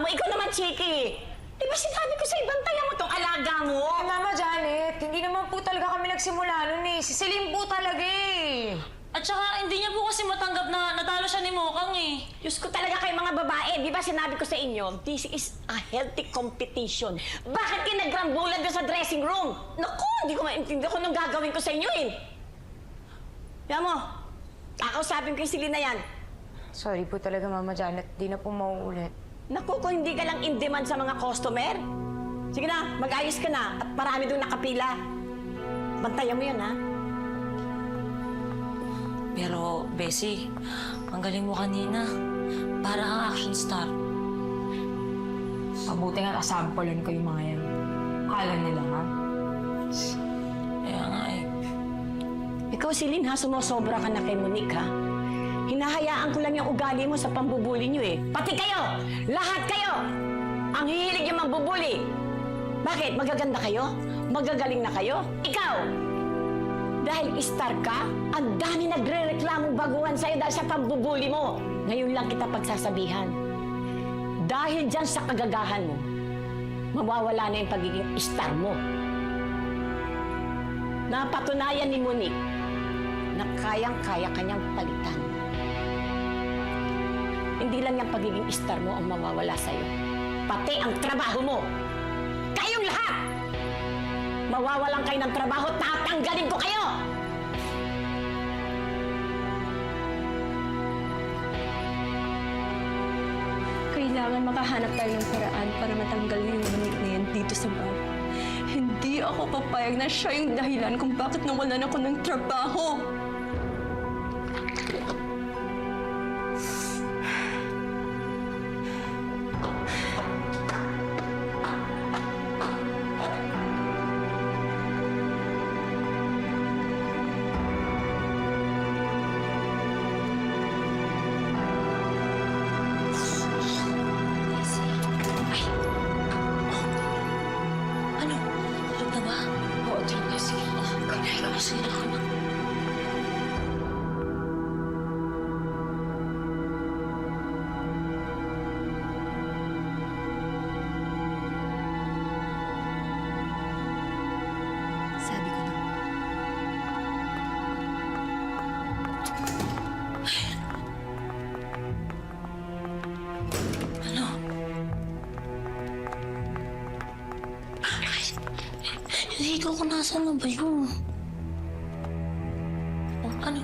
mo. Ikaw naman, Chiki. Di ba sinabi ko sa'yo, bantayan mo tong alaga mo? Ay, Mama Janet, hindi naman po talaga kami nagsimula nun eh. Si Celine po talaga eh. At saka, hindi niya po kasi matanggap na natalo siya ni Mokang eh. Diyos ko talaga kayo mga babae. Di ba sinabi ko sa inyo, this is a healthy competition. Bakit kayo nagrambulan doon sa dressing room? Naku, hindi ko maintindihan kung anong gagawin ko sa inyo eh. Yan mo, kakausapin ko yung Silina yan. Sorry po talaga, Mama Janet. Di na po mauulit. Naku, kung hindi ka lang in demand sa mga customer. Sige na, mag-ayos ka na at marami doon nakapila. Bantayan mo yan, ha? Pero, Bessie, ang galing mo kanina. Para kang action star. Mabuti nga kasampulan ko yung mga yan. Kala nila, ha? Kaya nga eh. Ikaw, Celine, ha? Sumusobra ka na kay Monique, ha? Hinahayaan ko lang yung ugali mo sa pambubuli niyo, eh. Pati kayo! Lahat kayo! Ang hihilig yung mambubuli. Bakit? Magaganda kayo? Magagaling na kayo? Ikaw! Dahil star ka, ang dami nagre-reklamong baguhan sa'yo dahil sa pambubuli mo. Ngayon lang kita pagsasabihan. Dahil dyan sa kagagahan mo, mawawala na yung pagiging star mo. Napatunayan ni Monique na kayang-kaya kanyang palitan. Hindi lang yung pagiging star mo ang mawawala sa'yo. Pati ang trabaho mo. Kayong lahat! Mawawalan kayo ng trabaho, tatanggalin ko kayo! Kailangan makahanap tayo ng paraan para matanggal yung Monique na yan dito sa bar. Hindi ako papayag na siya yung dahilan kung bakit nawalan ako ng trabaho. Ano? Tulog na ba? Oo, tulog na. Sige. Sige na ako na. Sabi ko na. Ano? Hindi ko kung nasaan na ba yun? Oh, ano?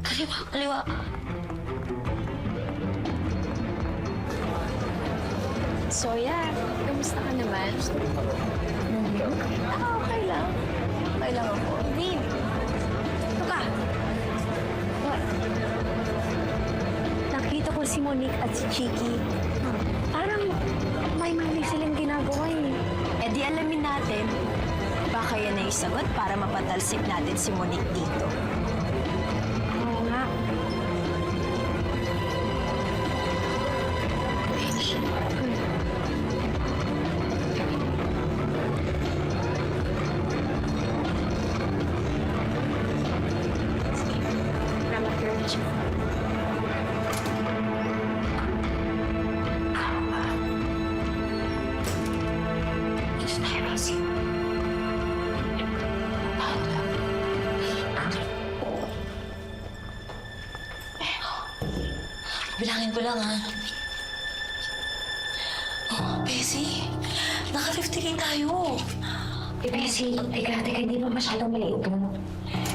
Kaliwa, kaliwa. Soya, kamusta ka naman? Okay lang. Okay lang ako. Vin! Ito ka! What? Nakita ko si Monique at si Chiki. Parang may mali silang ginagawa eh. Eh di alamin natin. Baka yan ay sagot para mapatalsik natin si Monique dito. Oo nga. Salamat, George. Bilangin ko lang, ha? Oh, Bessie, naka-50K tayo. Eh, Bessie, teka, hindi mo masyadong maliit yun.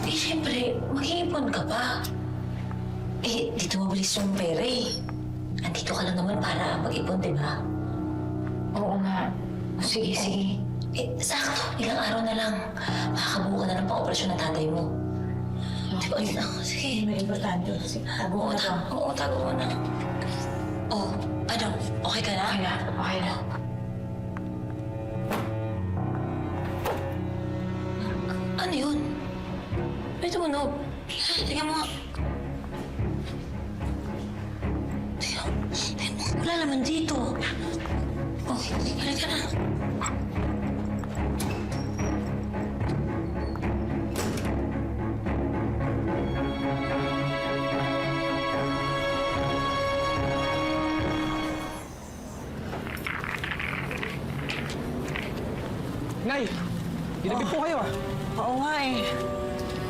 Eh, siyempre, mag-iipon ka pa. Eh, dito mabilis yung pera eh. Andito ka lang naman para mag-ipon, di ba? Oo nga. Sige, sige. Eh, sakto. Ilang araw na lang. Makakabuo ka na ng pang-operasyon ng tatay mo. Di ba? Sige. May importante. Tago ko na to. Oo, tago mo na. Oh, ano? Okay ka na? Okay na. Okay na. Ano yun? May tumunog. Tingnan mo nga. Tingnan mo. Wala naman dito. Oh, halika na. Nay, ginabit po kayo ah. Oo nga eh.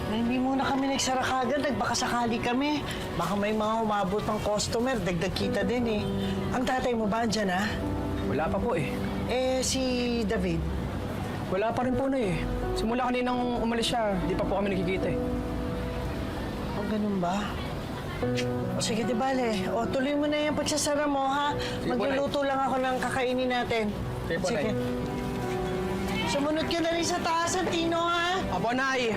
Na hindi muna kami nagsara kagad, nagbaka sakali kami. Baka may mga umabot ng customer, dagdag kita din eh. Ang tatay mo ba andyan ah? Wala pa po eh. Eh, si David? Wala pa rin po na eh. Simula kaninang umalis siya, di pa po kami nakikita eh. O, ganun ba? O sige, di bale. O, tuloy mo na yung pagsasara mo, ha? Sige po, Magluluto lang ako ng kakainin natin. Sige po, Nay. Sumunod ka na rin sa taas, Tino, ha? Apo, Nay!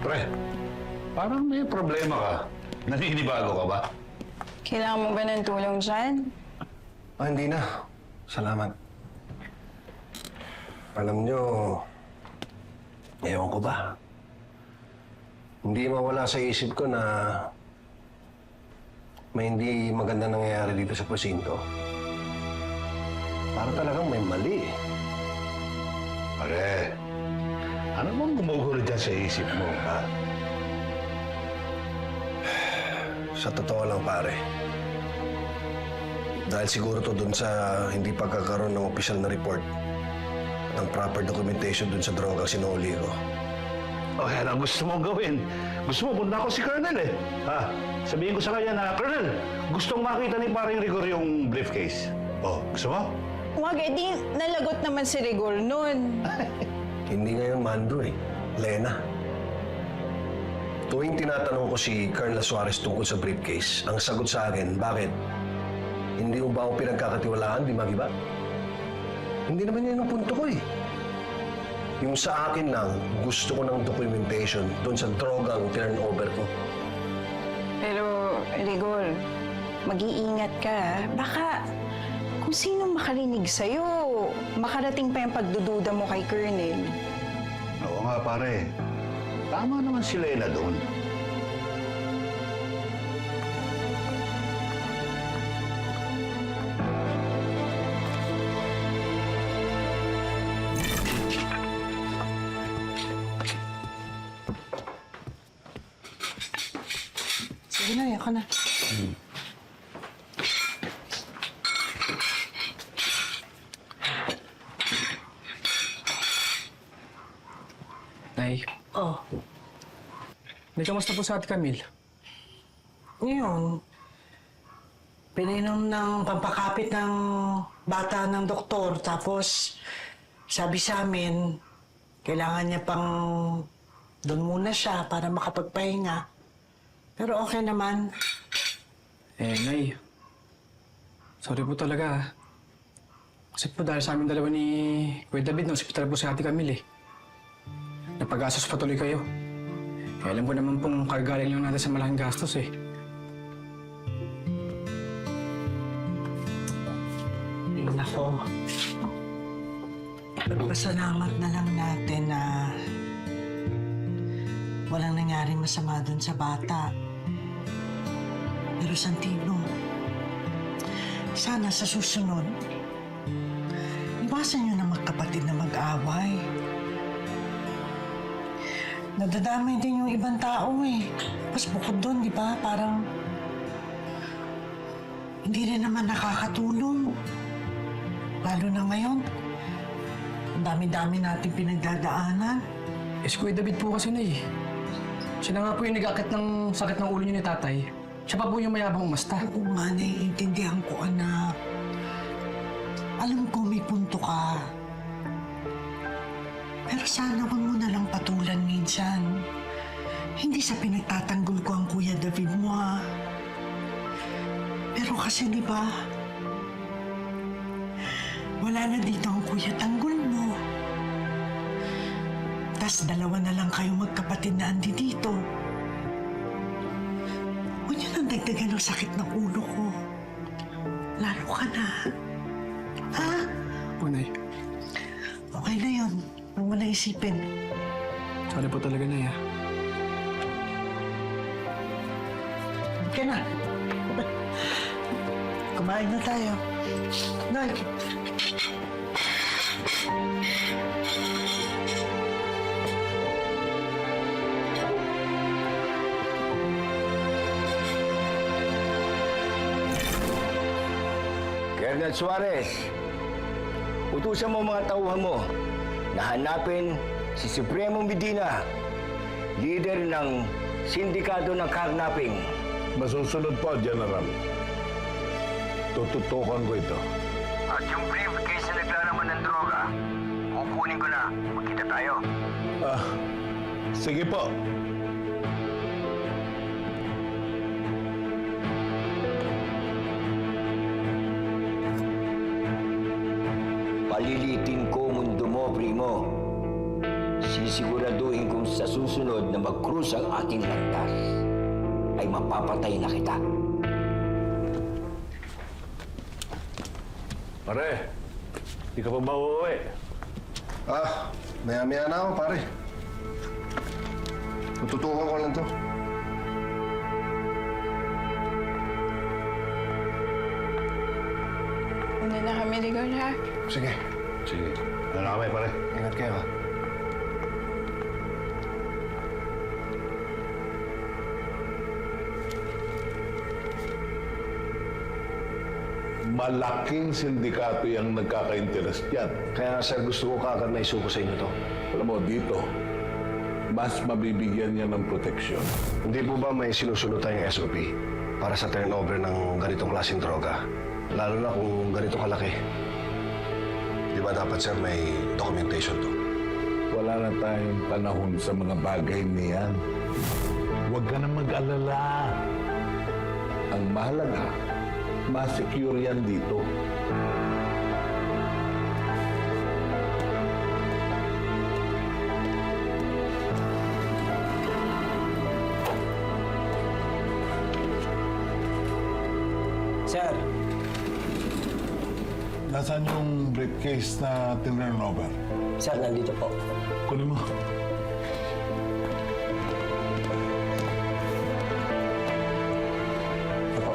Pre, parang may problema ka. Naninibago ka ba? Kailangan mo ba ng tulong dyan? Hindi na. Salamat. Alam nyo, ewan ko ba? Hindi mawala sa isip ko na may hindi maganda nangyayari dito sa presinto. Para talagang may mali. Pare, ano bang gumugulo dyan sa isip mo, ha? Sa totoo lang, pare. Dahil siguro to dun sa hindi pagkakaroon ng opisyal na report ng proper documentation dun sa droga sinuli ko. O, yan ang gusto mong gawin. Gusto mo, punta ko si Colonel eh. Ha? Sabihin ko sa kanya na, Colonel, gustong makita ni paring Rigor yung briefcase. O, gusto mo? Wag, edi nalagot naman si Rigor nun. Hindi ngayon mando eh. Lena. Tuwing tinatanong ko si Colonel Suarez tungkol sa briefcase, ang sagot sa akin, bakit? Hindi mo ba ako pinagkakatiwalaan, di magiba? Hindi naman yan ang punto ko eh. Yung sa akin lang, gusto ko ng documentation doon sa drogang turnover ko. Pero, Rigor, mag-iingat ka. Baka kung sino makarinig sa'yo, makarating pa yung pagdududa mo kay Colonel. Oo nga, pare. Tama naman si Lena doon. Sige na, ako na. Nay, Oh, Nay, kamusta po sa Ate Camille? ngayon, pininom ng pampakapit ng bata ng doktor. Tapos, sabi sa amin, kailangan niya pang doon muna siya para makapagpahinga. Pero okay naman. Eh, Nay, sorry po talaga ah. Kasi po dahil sa amin dalawa ni Kuya David, na hospital po si Ate Camille eh. Napag-asos patuloy kayo. Kaya alam ko naman pong kargaling lang natin sa malaking gastos eh. Ay, nako. Pasalamat na lang natin na walang nangyaring masama dun sa bata. Pero Santino, sana sa susunod, iwasan niyo na magkapatid na mag-away. Nadadamay din yung ibang tao eh. Mas bukod doon, di ba? Parang hindi rin naman nakakatulong. Lalo na ngayon, ang dami-dami natin pinagdadaanan. Eh, si Kuya David po kasi na eh. Siya na nga po yung nag-akit ng sakit ng ulo niyo ni tatay. Siya pa po yung mayabang umasta. Oo nga, naiintindihan ko, anak. Alam ko may punto ka. Pero sana wag mo na lang patulan minsan. Hindi sa pinagtatanggol ko ang Kuya David mo, ha? Pero kasi, di ba, wala na dito ang Kuya Tanggol mo. Tas dalawa na lang kayo magkapatid na andi dito. Huwag niyo nang dagdagan ng sakit ng ulo ko. Lalo ka na. Ha? Po, Nay. Okay na yun. Huwag mo na isipin. Sorry po talaga, Nay ah. Okay na. Kumain na tayo. Nay. Colonel Suarez, utusan mo mga tauhan mo na hanapin si Supremo Medina, leader ng sindikato ng carnapping. Masusunod po, General. Tututukan ko ito. At yung briefcase na naglalaman ng droga, kukunin ko na. Magkita tayo. Sige po. Palilitin ko mundo mo, Primo. Sisiguraduhin kong sa susunod na mag-cruise ang ating landas, ay mapapatay na kita. Pare, di ka pa ba uuwi? Maya-maya na ako, pare. Tututukan ko lang to. Hindi na kami ligaw ha. Sige. Sige. Ano na kami, pare? Ingat kayo, ha? Malaking sindikato yung nagkaka-interest yan. Kaya nga, sir, gusto ko kaagad na isuko sa inyo to. Alam mo, dito, mas mabibigyan niya ng proteksyon. Hindi po ba may sinusunod tayong SOP para sa turnover ng ganitong klaseng droga? Lalo na kung ganito kalaki. Di ba dapat, sir, may documentation to? Wala na tayong panahon sa mga bagay niyan. Huwag ka na mag-alala. Ang mahalaga, ma-secure yan dito. Sir, Nasaan yung briefcase na tinurnover? sir, nandito po. Kunin mo. Opo.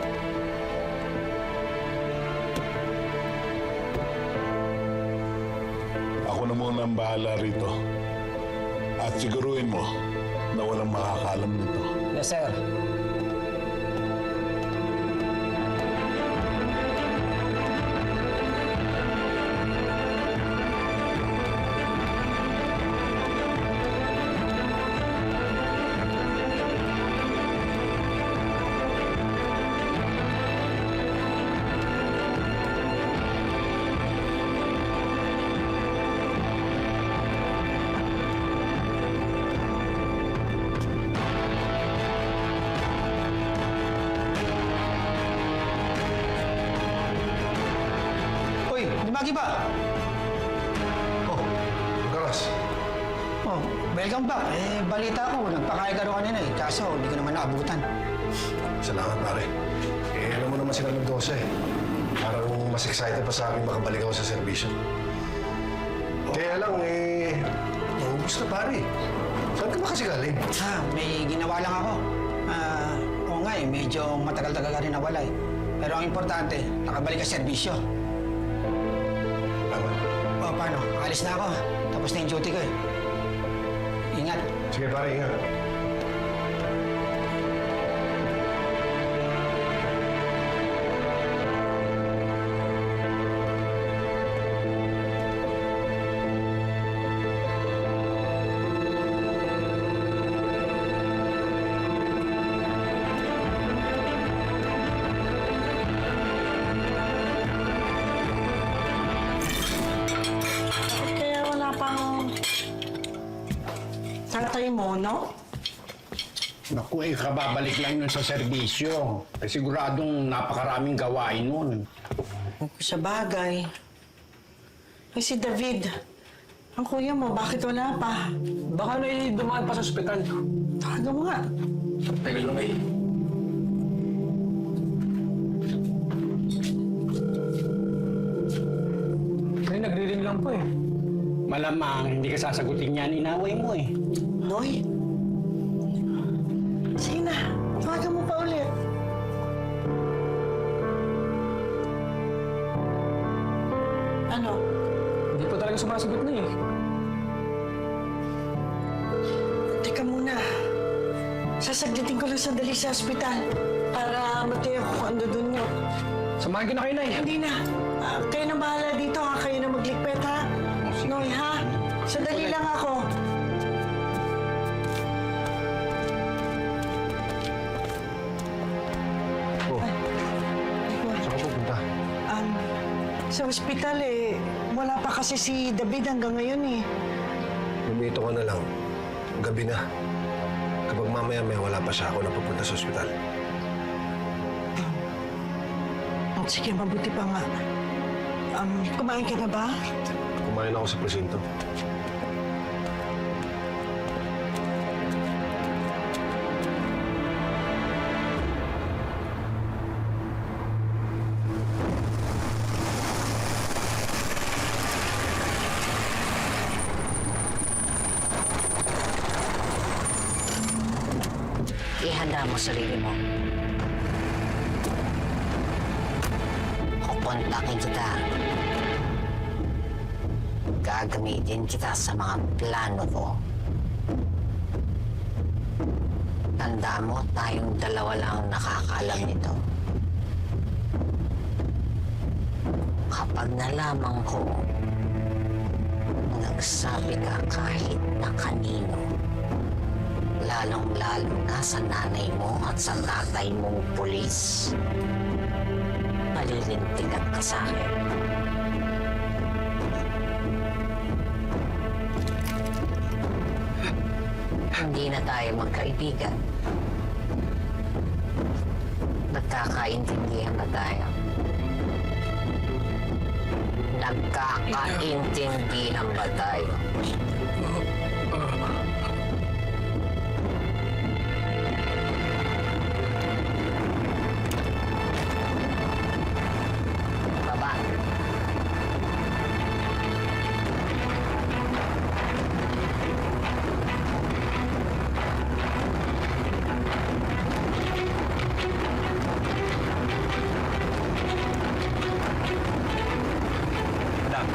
Ako na muna ang bahala rito. At siguruhin mo na walang makakaalam nito. Yes, sir. Uy, Dimagi ba? Oh, Garas. Oh, welcome back. Balita ko, nagpakain ka rin kanina eh. Kaso, hindi ko naman naabutan. Salamat, pare. Alam mo naman sila ng 12. Parang mas excited pa sa akin makabalik ako sa serbisyo. Kaya lang, naubos na, pare. Saan ka ba kasi galing? May ginawa lang ako. Oo nga medyo matagal-tagal ka rin nawala eh. Pero ang importante, nakabalik ka sa serbisyo. Tama. O, paano? Alis na ako. Tapos na yung duty ko eh. Ingat. Sige, pare, ingat. Kaya wala pang tatay mo, no? Naku, kababalik lang yun sa serbisyo. Siguradong napakaraming gawain nun. Sa bagay. Eh, si David, ang kuya mo, bakit wala pa? Baka na dumaan pa sa ospital. Taga mo nga. Tagal lang eh. Ay, nagre-ring lang po eh. Malamang hindi ka sasagutin yan, inaway mo eh. Noy? Sige na, tawagan mo pa ulit. Ano? Hindi po talaga sumasagot na eh. Teka muna. Sasaglitin ko lang sandali sa ospital para matiyak ko kung ano dun mo. Samahan ko na kayo, Nay. Hindi na. kayo na bahala dito ha. Kayo na magligpit ha. Noy ha. Sandali lang ako. Oh, saan ka pupunta? Sa ospital wala pa kasi si David hanggang ngayon Lumito ka na lang. Gabi na. Kapag mamaya-maya wala pa siya, ako na pupunta sa ospital. Sige, mabuti pa nga. Kumain ka na ba? Kumain ako sa presinto. Ihanda mo sarili mo. Kukontakin kita. Gagamitin kita sa mga plano ko. Tanda mo, tayong dalawa lang nakakaalam nito. Kapag nalaman ko, nagsabi ka kahit na kanino, lalong-lalo na sa nanay mo at sa tatay mong pulis, malilintigan ka sa akin. Hindi na tayo magkaibigan. Nagkakaintindihan na tayo. Nagkakaintindihan ba tayo? Baba. Madam,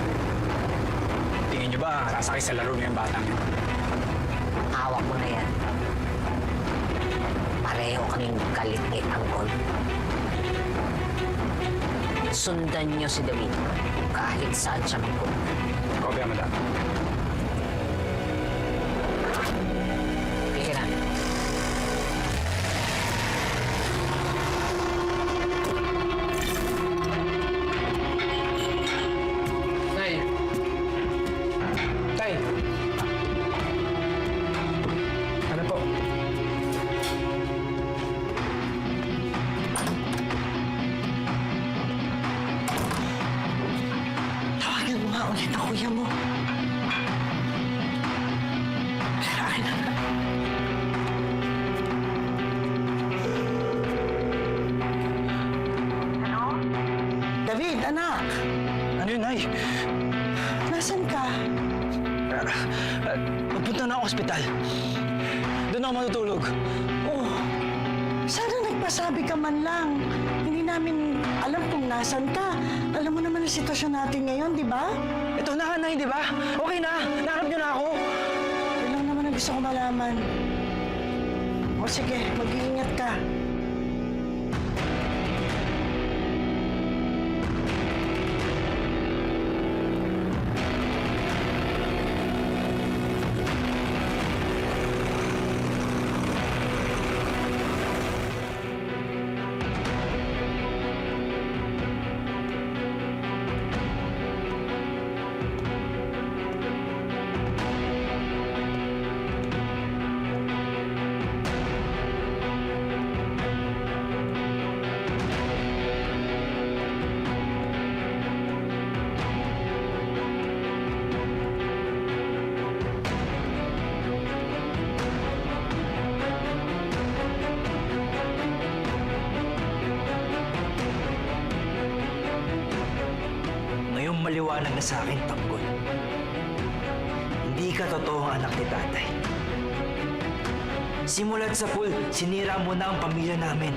tingin niyo ba sasakay sa laro niyo yung batang yun? Hawak mo na yan. Pareho kaming galit ni Tanggol. Sundan niyo si David kahit saan siya magpunta. Kopya, madam. Sige na. Tay! Tay! Ano po? Tawagan mo nga ulit ang kuya mo. Akin na. David, anak! Ano yun, Nay? Nasaan ka? Magpunta na ako ospital. Doon ako matutulog. Oh, sana nagpasabi ka man lang. Hindi namin alam kung nasan ka. Alam mo naman ang sitwasyon natin ngayon, di ba? Ito na, Nay, di ba? Okay na. Nahanap niyo na ako. Yun lang naman ang gusto ko malaman. O sige, mag-iingat ka. Ngayong maliwanag na sa akin, Tanggol. Hindi ka totoong anak ni tatay. Simulat sa pool, sinira mo na ang pamilya namin.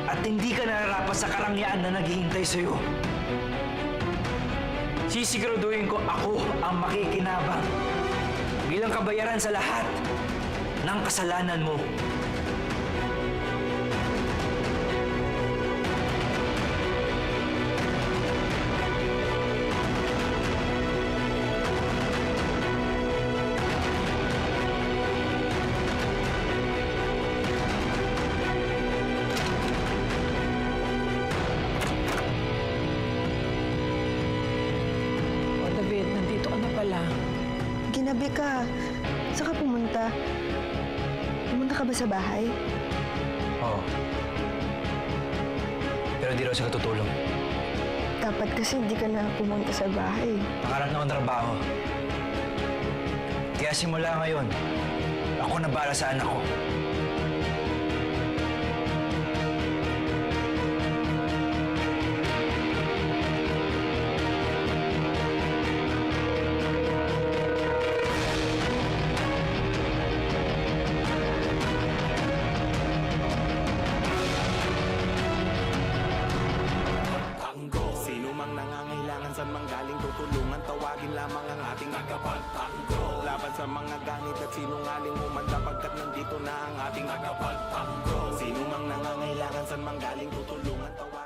At hindi ka nararapat sa karangyaan na naghihintay sa'yo. Sisiguraduhin ko ako ang makikinabang bilang kabayaran sa lahat ng kasalanan mo. ginabi ka. Saan ka pumunta? Pumunta ka ba sa bahay? Oo. Pero di raw siya tutulong. Dapat kasi hindi ka na pumunta sa bahay. Nakaroon na akong trabaho. Kaya simula ngayon, ako na bahala sa anak ko. Sino mang nangangailangan sa manggaling tutulungan, tawagin lamang ang ating tagapagtanggol. Laban sa mga ganit at sinungaling humanda pagkat nandito na ang ating tagapagtanggol. Sino mang nangangailangan sa manggaling tutulungan, tawagin